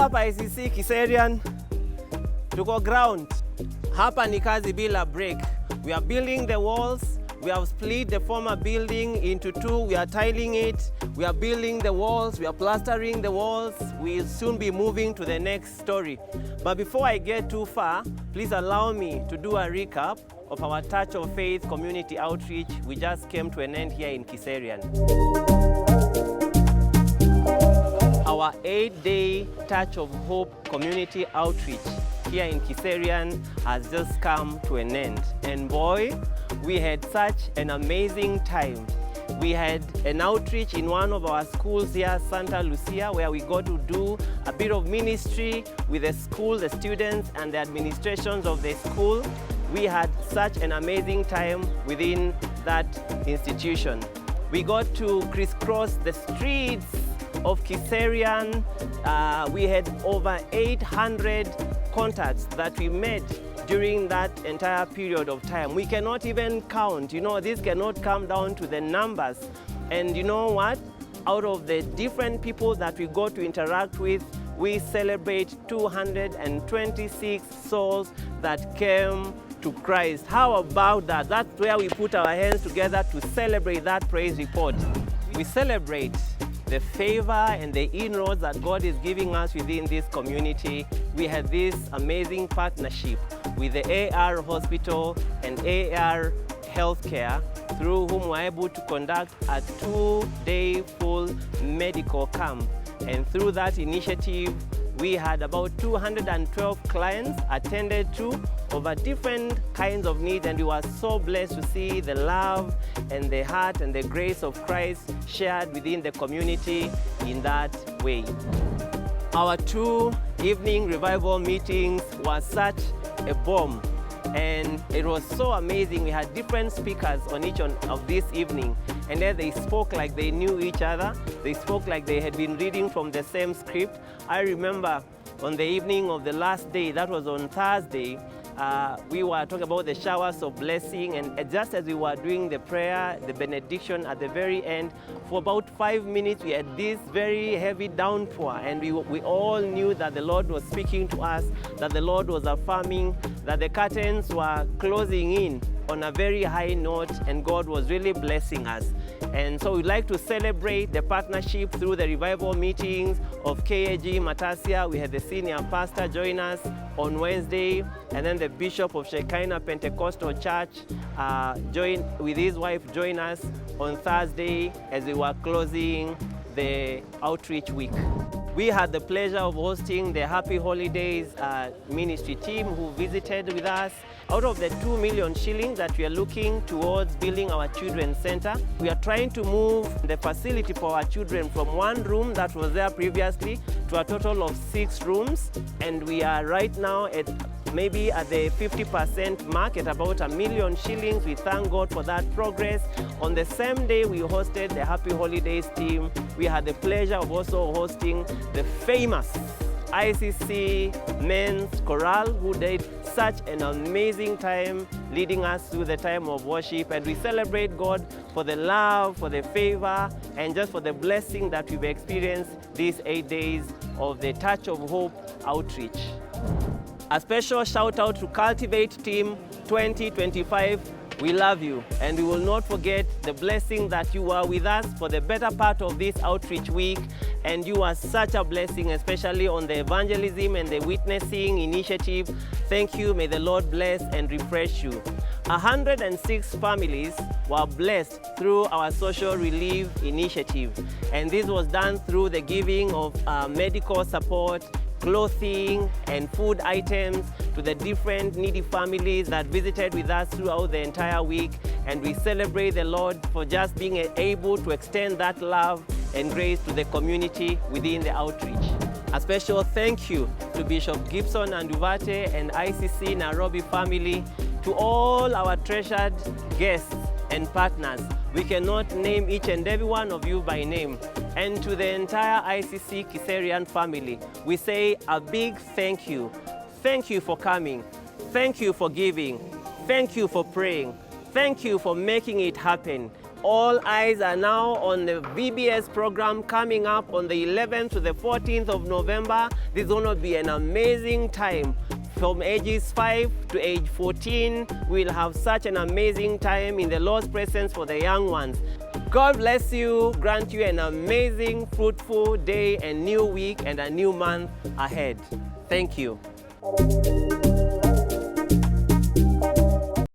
up ICC Kiserian? Tuko ground. Hapa ni kazi bila break. We are building the walls. We have split the former building into two. We are tiling it. We are building the walls. We are plastering the walls. We'll soon be moving to the next story. But before I get too far, please allow me to do a recap of our Touch of Faith community outreach we just came to an end here in Kiserian. Our 8-day Touch of Hope community outreach here in Kiserian has just come to an end. And boy, we had such an amazing time. We had an outreach in one of our schools here, Santa Lucia, where we got to do a bit of ministry with the school, the students, and the administrations of the school. We had such an amazing time within that institution. We got to crisscross the streets of Kiserian. We had over 800 contacts that we made during that entire period of time. We cannot even count. You know, this cannot come down to the numbers. And you know what? Out of the different people that we got to interact with, we celebrate 226 souls that came to Christ. How about that? That's where we put our hands together to celebrate that praise report. We celebrate the favor and the inroads that God is giving us within this community. We had this amazing partnership with the AR Hospital and AR Healthcare, through whom we're able to conduct a 2-day full medical camp. And through that initiative, we had about 212 clients attended to over different kinds of needs, and we were so blessed to see the love and the heart and the grace of Christ shared within the community in that way. Our 2 evening revival meetings was such a bomb, and it was so amazing. We had different speakers on each of this evening, and then they spoke like they knew each other. They spoke like they had been reading from the same script. I remember on the evening of the last day, that was on Thursday, we were talking about the showers of blessing, and just as we were doing the prayer, the benediction at the very end, for about 5 minutes we had this very heavy downpour, and we all knew that the Lord was speaking to us, that the Lord was affirming, that the curtains were closing in on a very high note, and God was really blessing us. And so we'd like to celebrate the partnership through the revival meetings of KAG Matasia. We had the senior pastor join us on Wednesday, and then the bishop of Shekinah Pentecostal Church with his wife join us on Thursday as we were closing the outreach week. We had the pleasure of hosting the Happy Holidays ministry team who visited with us. Out of the 2 million shillings that we are looking towards building our children's center, we are trying to move the facility for our children from 1 room that was there previously to a total of 6 rooms. And we are right now at maybe at the 50% mark, at about 1 million shillings. We thank God for that progress. On the same day we hosted the Happy Holidays team, we had the pleasure of also hosting the famous ICC Men's Chorale, who did such an amazing time leading us through the time of worship. And we celebrate God for the love, for the favor, and just for the blessing that we've experienced these 8 days of the Touch of Hope outreach. A special shout out to Cultivate Team 2025. We love you, and we will not forget the blessing that you are with us for the better part of this outreach week. And you are such a blessing, especially on the evangelism and the witnessing initiative. Thank you. May the Lord bless and refresh you. 106 families were blessed through our social relief initiative. And this was done through the giving of medical support, clothing, and food items to the different needy families that visited with us throughout the entire week. And we celebrate the Lord for just being able to extend that love and grace to the community within the outreach. A special thank you to Bishop Gibson and Duvate and ICC Nairobi family, to all our treasured guests and partners. We cannot name each and every one of you by name. And to the entire ICC Kiserian family, we say a big thank you. Thank you for coming. Thank you for giving. Thank you for praying. Thank you for making it happen. All eyes are now on the VBS program coming up on the 11th to the 14th of November. This is going to be an amazing time. From ages 5 to age 14, we'll have such an amazing time in the Lord's presence for the young ones. God bless you, grant you an amazing, fruitful day and new week and a new month ahead. Thank you.